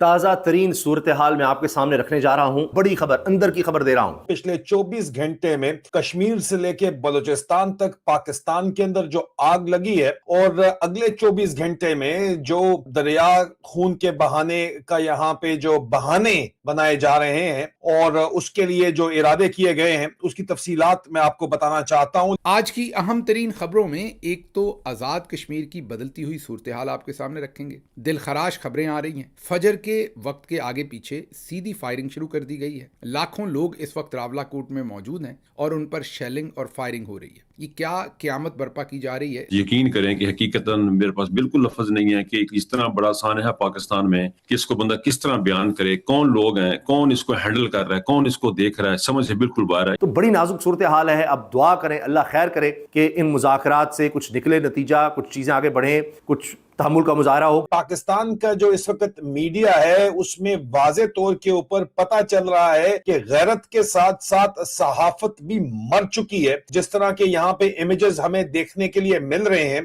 تازہ ترین صورتحال میں آپ کے سامنے رکھنے جا رہا ہوں. بڑی خبر، اندر کی خبر دے رہا ہوں. پچھلے 24 گھنٹے میں کشمیر سے لے کے بلوچستان تک پاکستان کے اندر جو آگ لگی ہے، اور اگلے 24 گھنٹے میں جو دریا خون کے بہانے کا یہاں پہ جو بہانے بنائے جا رہے ہیں اور اس کے لیے جو ارادے کیے گئے ہیں، اس کی تفصیلات میں آپ کو بتانا چاہتا ہوں. آج کی اہم ترین خبروں میں ایک تو آزاد کشمیر کی بدلتی ہوئی صورتحال آپ کے سامنے رکھیں گے. دل خراش خبریں آ رہی ہیں. فجر کے وقت کے آگے پیچھے سیدھی فائرنگ شروع کر دی گئی ہے. لاکھوں لوگ اس وقت راولاکوٹ میں موجود ہیں اور ان پر شیلنگ اور فائرنگ ہو رہی ہے. یہ کیا قیامت برپا کی جا رہی ہے؟ یقین کریں کہ حقیقتاً میرے پاس بالکل لفظ نہیں ہے کہ اس طرح بڑا سانحہ پاکستان میں کہ اس کو بندہ کس طرح بیان کرے، کون لوگ ہیں، کون اس کو ہینڈل کر رہا ہے، کون اس کو دیکھ رہا ہے، سمجھ سے بالکل باہر ہے. تو بڑی نازک صورتحال ہے. اب دعا کریں، اللہ خیر کرے کہ ان مذاکرات سے کچھ نکلے نتیجہ، کچھ چیزیں آگے بڑھیں، کچھ تحمل کا مظاہرہ ہو. پاکستان کا جو اس وقت میڈیا ہے اس میں واضح طور کے اوپر پتہ چل رہا ہے کہ غیرت کے ساتھ ساتھ صحافت بھی مر چکی ہے، جس طرح کے یہاں پہ امیجز ہمیں دیکھنے کے لیے مل رہے ہیں.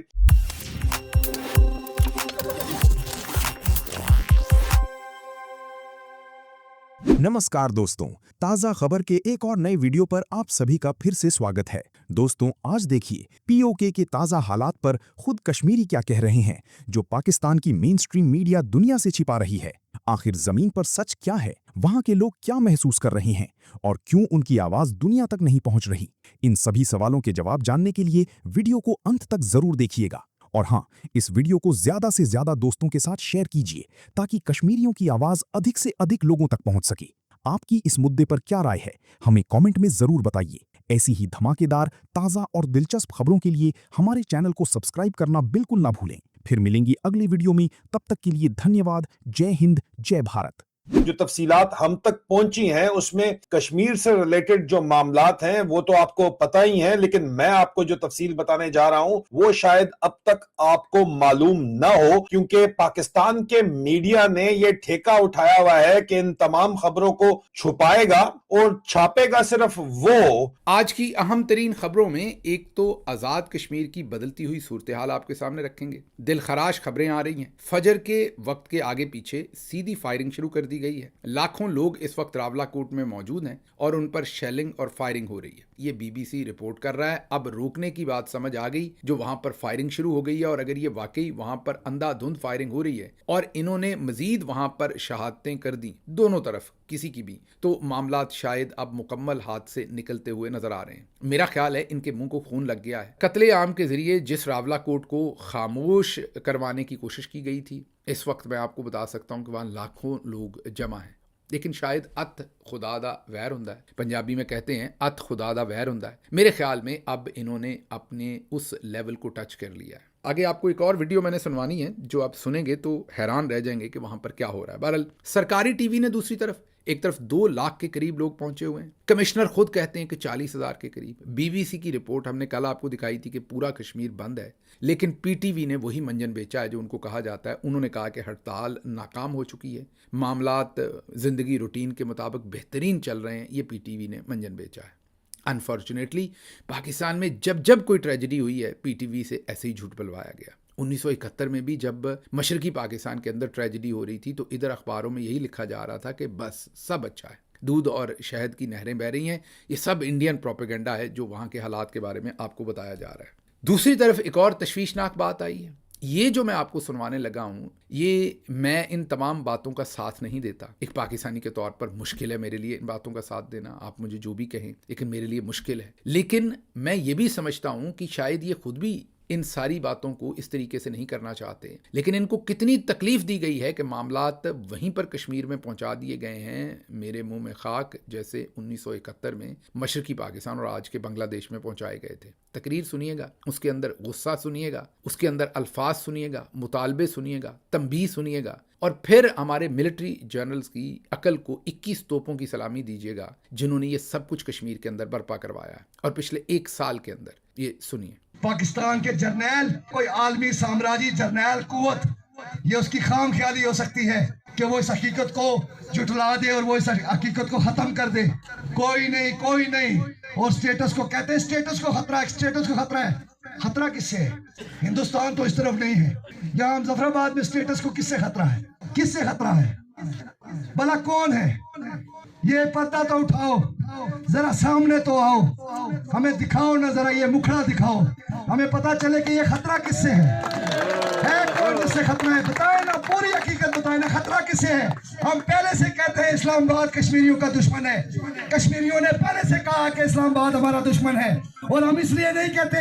نمسکار دوستوں، تازہ خبر کے ایک اور نئے ویڈیو پر آپ سبھی کا پھر سے سواگت ہے. دوستوں، آج دیکھیے پی او کے تازہ حالات پر خود کشمیری کیا کہہ رہے ہیں، جو پاکستان کی مین سٹریم میڈیا دنیا سے چھپا رہی ہے. آخر زمین پر سچ کیا ہے، وہاں کے لوگ کیا محسوس کر رہے ہیں، اور کیوں ان کی آواز دنیا تک نہیں پہنچ رہی؟ ان سبھی سوالوں کے جواب جاننے کے لیے ویڈیو کو انت تک ضرور دیکھیے گا. اور ہاں، اس ویڈیو کو زیادہ سے زیادہ دوستوں کے ساتھ شیئر کیجیے تاکہ کشمیریوں کی آواز ادھک سے ادھک لوگوں تک پہنچ سکے. آپ کی اس مدے پر کیا رائے ہے، ہمیں کامنٹ میں ضرور بتائیے. ایسی ہی دھماکے دار، تازہ اور دلچسپ خبروں کے لیے ہمارے چینل کو سبسکرائب کرنا بالکل نہ بھولیں. پھر ملیں گی اگلی ویڈیو میں، تب تک کے لیے دھنیہ واد. جے ہند، جے بھارت. جو تفصیلات ہم تک پہنچی ہیں اس میں کشمیر سے ریلیٹڈ جو معاملات ہیں وہ تو آپ کو پتہ ہی ہیں، لیکن میں آپ کو جو تفصیل بتانے جا رہا ہوں وہ شاید اب تک آپ کو معلوم نہ ہو، کیونکہ پاکستان کے میڈیا نے یہ ٹھیکہ اٹھایا ہوا ہے کہ ان تمام خبروں کو چھپائے گا اور چھاپے گا صرف وہ. آج کی اہم ترین خبروں میں ایک تو آزاد کشمیر کی بدلتی ہوئی صورتحال آپ کے سامنے رکھیں گے. دل خراش خبریں آ رہی ہیں. فجر کے وقت کے آگے پیچھے سیدھی فائرنگ شروع کر دی گئی ہے. لاکھوں لوگ اس وقت راولاکوٹ میں موجود ہیں اور ان پر شیلنگ اور فائرنگ ہو رہی ہے. یہ بی بی سی رپورٹ کر رہا ہے. اب روکنے کی بات سمجھ آ گئی جو وہاں پر فائرنگ شروع ہو گئی ہے، اور اگر یہ واقعی وہاں پر اندھا دھند فائرنگ ہو رہی ہے اور انہوں نے مزید وہاں پر شہادتیں کر دی دونوں طرف کسی کی بھی، تو معاملات شاید اب مکمل ہاتھ سے نکلتے ہوئے نظر آ رہے ہیں. میرا خیال ہے ان کے منہ کو خون لگ گیا ہے. قتل عام کے ذریعے جس راولاکوٹ کو خاموش کروانے کی کوشش کی گئی تھی، اس وقت میں آپ کو بتا سکتا ہوں کہ وہاں لاکھوں لوگ جمع ہیں. لیکن شاید ات خدا دا ویر ہوندا ہے. پنجابی میں کہتے ہیں ات خدا دا ویر ہوندا ہے. میرے خیال میں اب انہوں نے اپنے اس لیول کو ٹچ کر لیا ہے. آگے آپ کو ایک اور ویڈیو میں نے سنوانی ہے جو آپ سنیں گے تو حیران رہ جائیں گے کہ وہاں پر کیا ہو رہا ہے. بہرحال سرکاری ٹی وی نے دوسری طرف ایک طرف 2 لاکھ کے قریب لوگ پہنچے ہوئے ہیں. کمشنر خود کہتے ہیں کہ 40,000 کے قریب. بی بی سی کی رپورٹ ہم نے کل آپ کو دکھائی تھی کہ پورا کشمیر بند ہے، لیکن پی ٹی وی نے وہی منجن بیچا ہے جو ان کو کہا جاتا ہے. انہوں نے کہا کہ ہڑتال ناکام ہو چکی ہے، معاملات زندگی روٹین کے مطابق بہترین چل رہے ہیں. یہ پی ٹی وی نے منجن بیچا ہے. انفارچونیٹلی پاکستان میں جب کوئی ٹریجڈی ہوئی ہے پی ٹی وی سے ایسے ہی جھوٹ بلوایا گیا. 1971 میں بھی جب مشرقی پاکستان کے اندر ٹریجڈی ہو رہی تھی تو ادھر اخباروں میں یہی لکھا جا رہا تھا کہ بس سب اچھا ہے، دودھ اور شہد کی نہریں بہہ رہی ہیں. یہ سب انڈین پروپیگنڈا ہے جو وہاں کے حالات کے بارے میں آپ کو بتایا جا رہا ہے. دوسری طرف ایک اور تشویشناک بات آئی ہے. یہ جو میں آپ کو سنوانے لگا ہوں، یہ میں ان تمام باتوں کا ساتھ نہیں دیتا. ایک پاکستانی کے طور پر مشکل ہے میرے لیے ان باتوں کا ساتھ دینا، آپ مجھے جو بھی کہیں، لیکن میرے لیے مشکل ہے. لیکن میں یہ بھی سمجھتا ہوں کہ شاید یہ خود بھی ان ساری باتوں کو اس طریقے سے نہیں کرنا چاہتے، لیکن ان کو کتنی تکلیف دی گئی ہے کہ معاملات وہیں پر کشمیر میں پہنچا دیے گئے ہیں. میرے منہ میں خاک جیسے 1971 میں مشرقی پاکستان اور آج کے بنگلہ دیش میں پہنچائے گئے تھے. تقریر سنیے گا، اس کے اندر غصہ سنیے گا، اس کے اندر الفاظ سنیے گا، مطالبے سنیے گا، تنبیہ سنیے گا، اور پھر ہمارے ملٹری جنرلز کی عقل کو 21 توپوں کی سلامی دیجیے گا جنہوں نے یہ سب کچھ کشمیر کے اندر برپا کروایا ہے. اور پچھلے 1 سال کے اندر یہ سنیے. پاکستان کے جرنیل کوئی عالمی سامراجی جرنیل قوت، یہ اس کی خام خیالی ہو سکتی ہے کہ وہ اس حقیقت کو جھٹلا دے اور وہ اس حقیقت کو ختم کر دے. کوئی نہیں. اور سٹیٹس کو کہتے ہیں سٹیٹس کو خطرہ ہے، سٹیٹس کو خطرہ ہے. خطرہ کس سے ہے؟ ہندوستان تو اس طرف نہیں ہے. یہاں مظفر آباد میں سٹیٹس کو کس سے خطرہ ہے؟ کس سے خطرہ ہے؟ भला कौन है? ये पर्दा तो उठाओ, जरा सामने तो आओ, हमें दिखाओ ना, जरा ये मुखड़ा दिखाओ, हमें पता चले कि ये खतरा किससे है कौन जिससे खतरा है? बताए ना, पूरी हकीकत बताए ना, खतरा किससे है? हम पहले से कहते हैं इस्लामाबाद कश्मीरियों का दुश्मन है, कश्मीरियों ने पहले से कहा कि इस्लामाबाद हमारा दुश्मन है, और हम इसलिए नहीं कहते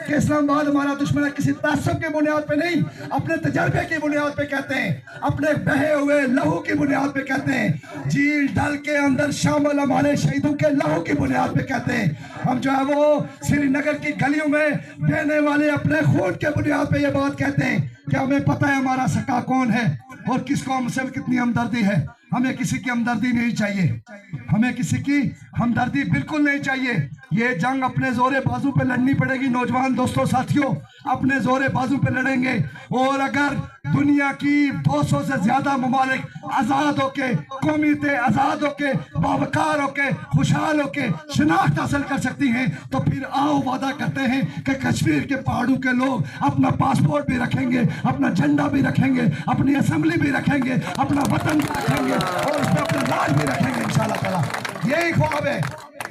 कि इस्लामाबाद हमारा दुश्मन है, किसी तासुब की बुनियाद पे नहीं, अपने तजर्बे की बुनियाद पे कहते हैं, अपने बहे हुए लहू की बुनियाद पे कहते हैं, झील डल के अंदर शामिल हमारे शहीदों के लहू की बुनियाद पे कहते हैं। हम जो है वो श्रीनगर की गलियों में बहने वाले अपने खून के बुनियाद पे ये बात कहते हैं कि हमें पता है हमारा सका कौन है और किस कौम से कितनी हमदर्दी है। हमें किसी की हमदर्दी नहीं चाहिए, हमें किसी की हमदर्दी बिल्कुल नहीं चाहिए। ये जंग अपने जोरे बाजू पे लड़नी पड़ेगी नौजवान दोस्तों साथियों, अपने जोरे बाजू पे लड़ेंगे। और अगर दुनिया की 200 से ज्यादा ममालिक आज़ाद होके, कौमियतें आज़ाद होके, बावकार होके, खुशहाल होके शनाख्त हासिल कर सकती हैं, तो फिर आओ वादा करते हैं कि कश्मीर के पहाड़ों के लोग अपना पासपोर्ट भी रखेंगे, अपना झंडा भी रखेंगे, अपनी असेंबली भी रखेंगे, अपना वतन भी रखेंगे और उस पर अपना राज भी रखेंगे इंशाअल्लाह ताला। यही ख्वाब है,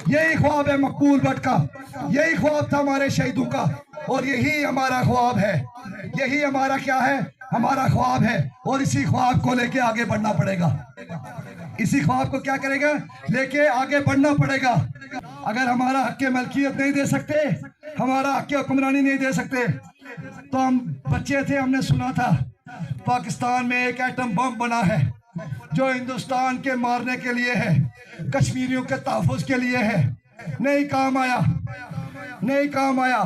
यही ख्वाब है मकबूल भट्ट का, यही ख्वाब था हमारे शहीदों का, और यही हमारा ख्वाब है, यही हमारा क्या है, हमारा ख्वाब है। और इसी ख्वाब को लेके आगे बढ़ना पड़ेगा, इसी ख्वाब को क्या करेगा, लेके आगे बढ़ना पड़ेगा। अगर हमारा हक मलकियत नहीं दे सकते, हमारा हक हुक्मरानी नहीं दे सकते, तो हम बच्चे थे, हमने सुना था पाकिस्तान में एक एटम बम बना है जो हिंदुस्तान के मारने के लिए है, कश्मीरियों के तहफ़्फ़ुज़ के लिए है। नहीं काम आया, नहीं काम आया।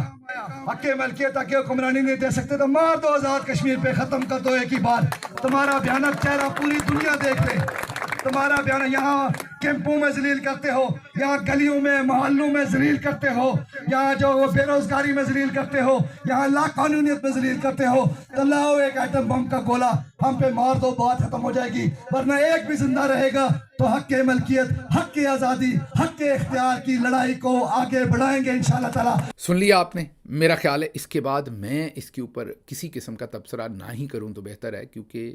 हक़ मलकियत हक़ हुक्मरानी नहीं दे सकते तो मार दो आज़ाद कश्मीर पे, ख़त्म कर दो एक ही बार। तुम्हारा भयानक चेहरा पूरी दुनिया देख ले, तुम्हारा बयान यहाँ कैंपों में जलील करते हो, यहाँ गलियों में मोहल्लों में जलील करते हो, यहाँ जो बेरोजगारी में जलील करते हो, यहाँ लाकानूनियत में जलील करते हो, तो लाओ एक एटम बम का गोला हम पे मार दो, बात खत्म हो जाएगी। वरना एक भी जिंदा रहेगा तो हक के मलकियत, हक की आज़ादी, हक के इख्तियार की लड़ाई को आगे बढ़ाएंगे इंशाअल्लाह ताला। सुन लिया आपने। मेरा ख्याल है इसके बाद मैं इसके ऊपर किसी किस्म का तबसरा ना ही करूं तो बेहतर है, क्योंकि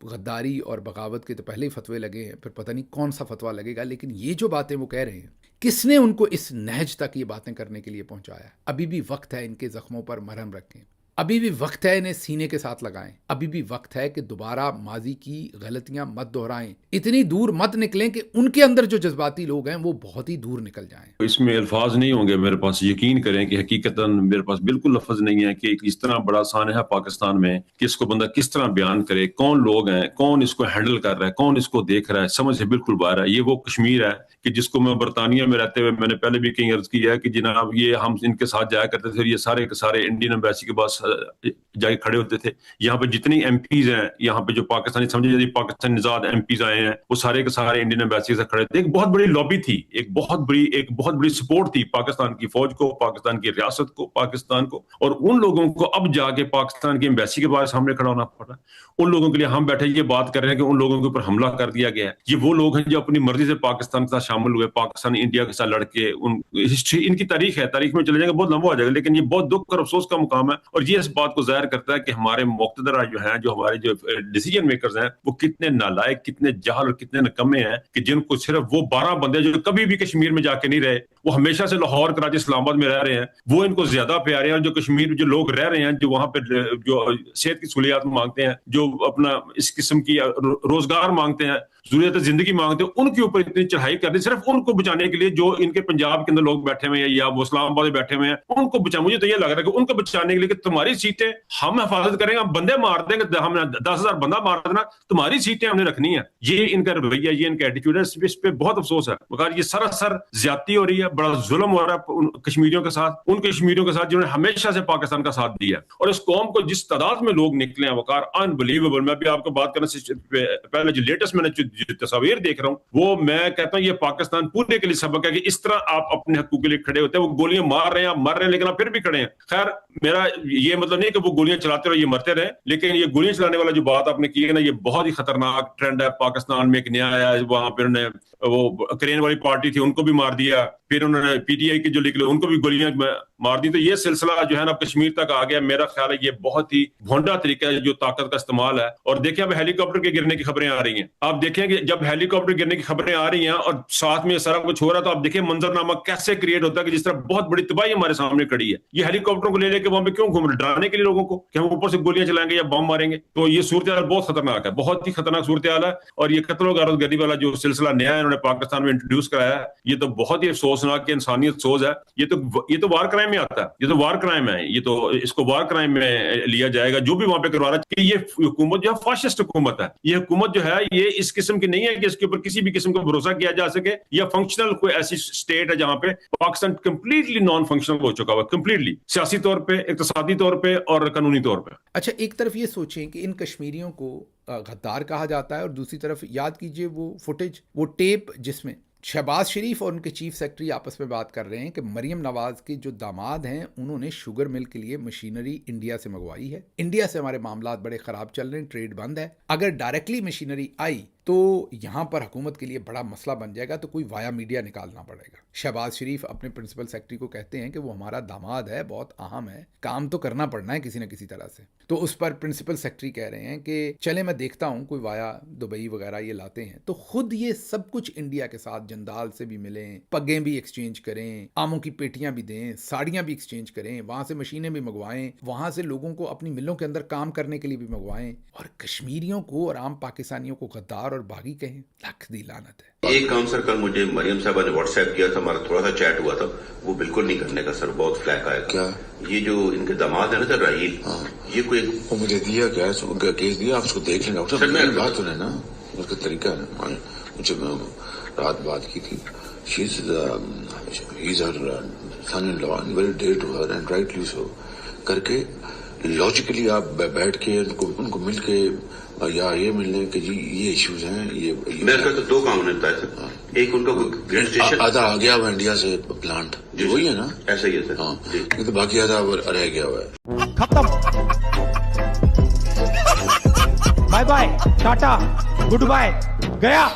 गद्दारी और बगावत के तो पहले ही फतवे लगे हैं, फिर पता नहीं कौन सा फतवा लगेगा। लेकिन ये जो बातें वो कह रहे हैं, किसने उनको इस नहज तक ये बातें करने के लिए पहुंचाया? अभी भी वक्त है इनके जख्मों पर मरहम रखें, अभी भी वक्त है इन्हें सीने के साथ लगाएं, अभी भी वक्त है कि दोबारा माजी की गलतियां मत दोहराएं, इतनी दूर मत निकलें कि उनके अंदर जो जज्बाती लोग हैं वो बहुत ही दूर निकल जाएं। इसमें अल्फाज नहीं होंगे मेरे पास, यकीन करें कि हकीकतन मेरे पास बिल्कुल लफ्ज नहीं है कि इस तरह बड़ा सानहा है पाकिस्तान में कि इसको बंदा किस तरह बयान करे, कौन लोग हैं, कौन इसको हैंडल कर रहा है, कौन इसको देख रहा है, समझ से बिल्कुल बाहर है। ये वो कश्मीर है कि जिसको मैं बरतानिया में रहते हुए मैंने पहले भी कहीं अर्ज किया है कि जनाब ये हम इनके साथ जाया करते थे, ये सारे के सारे इंडियन एम्बेसी के पास जाके खड़े होते थे। यहाँ पे जितनी एमपीज हैं, यहाँ पे जो पाकिस्तानी समझे यदि पाकिस्तानी निजाद एमपीज आए हैं, वो सारे के सारे इंडियन एम्बेसी से खड़े थे। एक बहुत बड़ी लॉबी थी, एक बहुत बड़ी सपोर्ट थी पाकिस्तान की फौज को, पाकिस्तान की रियासत को, पाकिस्तान को। और उन लोगों को अब जाके पाकिस्तान की एम्बेसी के बाहर सामने खड़ा होना पड़ा। उन लोगों के लिए हम बैठे ये बात कर रहे हैं कि उन लोगों के ऊपर हमला कर दिया गया है। ये वो लोग हैं जो अपनी मर्जी से पाकिस्तान के साथ शामिल हुए, पाकिस्तान इंडिया के साथ लड़के, उन हिस्ट्री इनकी तारीख है, तारीख में चले जाएंगे, बहुत लंबा हो जाएगा। लेकिन ये बहुत दुख और अफसोस का मुकाम है, और ये इस बात को जाहिर करता है कि हमारे मुक़्तदरा जो हैं, जो हमारे जो डिसीजन मेकर्स हैं, वो कितने नालायक, कितने जाहल और कितने निकम्मे हैं कि जिनको सिर्फ वो 12 बंदे जो कभी भी कश्मीर में जाके नहीं रहे, वो हमेशा से लाहौर, कराची, इस्लामाबाद में रह रहे हैं, वो इनको ज्यादा प्यारे हैं। और जो कश्मीर जो लोग रह रहे हैं, जो वहां पे जो सेहत की सहूलियात मांगते हैं, जो अपना इस किस्म की रोजगार मांगते हैं, ज़रूरत जिंदगी मांगते हैं, उनके ऊपर इतनी चढ़ाई कर दी सिर्फ उनको बचाने के लिए। जो इनके पंजाब के अंदर लोग बैठे हुए हैं या वो इस्लामाबाद में बैठे हुए हैं, उनको बचा, मुझे तो ये लग रहा है कि उनको बचाने के लिए कि तुम्हारी सीटें हम हिफाजत करेंगे, हम बंदे मार देंगे, हमने 10,000 बंदा मार देना, तुम्हारी सीटें हमने रखनी है। ये इनका रवैया, ये इनका एटीट्यूड है। इस पे बहुत अफसोस है, मगर ये सरासर ज्यादती हो रही है, बड़ा जुल्म हो रहा है कश्मीरियों के साथ, उन कश्मीरियों के साथ जिन्होंने हमेशा से पाकिस्तान का साथ दिया। और इस कौम को जिस तादाद में लोग निकले हैं वकार, अनबिलीवेबल। मैं भी आपको बात करने से पहले जो लेटेस्ट मैंने जो तस्वीर देख रहा हूँ, वो मैं कहता हूँ ये पाकिस्तान पूरे के लिए सबक है कि इस तरह आप अपने हकूक के लिए खड़े होते हैं। वो गोलियां मार रहे हैं, मर रहे हैं, लेकिन आप फिर भी खड़े हैं। खैर, मेरा ये मतलब नहीं कि वो गोलियां चलाते रहे, ये मरते रहे, लेकिन ये गोलियां चलाने वाला जो बात आपने की है ना, ये बहुत ही खतरनाक ट्रेंड है। पाकिस्तान में एक नया आया है, वहां पर उन्होंने वो करेन वाली पार्टी थी, उनको भी मार दिया। फिर उन्होंने पीटीआई के जो निकले उनको भी गोलियां मार दी। तो ये सिलसिला जो है ना कश्मीर तक आ गया। मेरा ख्याल है ये बहुत ही भोंडा तरीका है जो ताकत का इस्तेमाल है। और देखिए अब हेलीकॉप्टर के गिरने की खबरें आ रही हैं। आप देखें कि जब हेलीकॉप्टर गिरने की खबरें आ रही हैं और साथ में सारा कुछ हो रहा है, तो आप देखिए मंजरनामा कैसे क्रिएट होता है कि जिस तरह बहुत बड़ी तबाही हमारे सामने खड़ी है। ये हेलीकॉप्टरों को ले लेके वहां पे क्यों घूम रहे? डराने के लिए लोगों को कि हम ऊपर से गोलियां चलाएंगे या बम मारेंगे। तो ये सूरत हाल बहुत खतरनाक है, बहुत ही खतरनाक सूरत हाल है। और ये कत्ल गारत गर्दी वाला जो सिलसिला नया इन्होंने पाकिस्तान में इंट्रोड्यूस कराया है, ये तो बहुत ही अफसोसनाक कि इंसानियत सोच है। ये तो वार क्राइम में आता है, ये तो वार क्राइम है। ये तो इसको वार क्राइम में लिया जाएगा जो भी वहां पे करवा रहा है। कि ये हुकूमत जो है फाशिस्ट हुकूमत है। ये हुकूमत जो है ये इस किस्म की नहीं है कि इसके ऊपर किसी भी किस्म का भरोसा किया जा सके, या फंक्शनल कोई ऐसी स्टेट है जहां पे पाकिस्तान कंप्लीटली नॉन फंक्शनल हो चुका हुआ, कंप्लीटली सियासी तौर पे, इक्तिसादी तौर पे और कानूनी तौर पे। अच्छा, एक तरफ ये सोचें कि इन कश्मीरियों को गद्दार कहा जाता है, और दूसरी तरफ याद कीजिए वो फुटेज, वो टेप जिसमें शहबाज शरीफ और उनके चीफ सेक्रेटरी आपस में बात कर रहे हैं कि मरियम नवाज के जो दामाद हैं उन्होंने शुगर मिल के लिए मशीनरी इंडिया से मंगवाई है। इंडिया से हमारे मामलात बड़े ख़राब चल रहे हैं, ट्रेड बंद है। अगर डायरेक्टली मशीनरी आई तो यहाँ पर हुकूमत के लिए बड़ा मसला बन जाएगा, तो कोई वाया मीडिया निकालना पड़ेगा। शहबाज शरीफ अपने प्रिंसिपल सेक्रेटरी को कहते हैं कि वो हमारा दामाद है, बहुत अहम है, काम तो करना पड़ना है किसी न किसी तरह से। तो उस पर प्रिंसिपल सेक्रेटरी कह रहे हैं कि चले मैं देखता हूँ कोई वाया दुबई वगैरह ये लाते हैं। तो खुद ये सब कुछ इंडिया के साथ जंदाल से भी मिलें, पग्गें भी एक्सचेंज करें, आमों की पेटियां भी दें, साड़ियां भी एक्सचेंज करें, वहां से मशीनें भी मंगवाएं, वहां से लोगों को अपनी मिलों के अंदर काम करने के लिए भी मंगवाएं, और कश्मीरियों को और आम पाकिस्तानियों को गद्दार और बागी कहें। लख दी लानत है। एक काम सर कल मुझे मरियम साहबा ने व्हाट्सएप किया था, हमारा थोड़ा सा चैट हुआ था, वो बिल्कुल नहीं करने का सर, बहुत फ्लैक आया। क्या ये जो इनके दामाद है ना सर राहील, ये कोई वो मुझे दिया क्या है, उनका केस दिया, आप उसको देख लेना। सर मेरी बात सुने ना, उसका तरीका है, मुझे रात बात की थी, he's her son-in-law and very dear to her and rightly so करके लॉजिकली आप बैठ के उनको मिल के या ये मिलने के जी ये इश्यूज हैं, ये मेरे को तो दो काम होने बताया सर। एक उनका ग्रेड स्टेशन आधा आ गया हुआ इंडिया से प्लांट, वही है ना, ऐसा ही है सर। हाँ, नहीं तो बाकी आधा रह गया हुआ है। खत्म, bye bye, tata, goodbye, गया।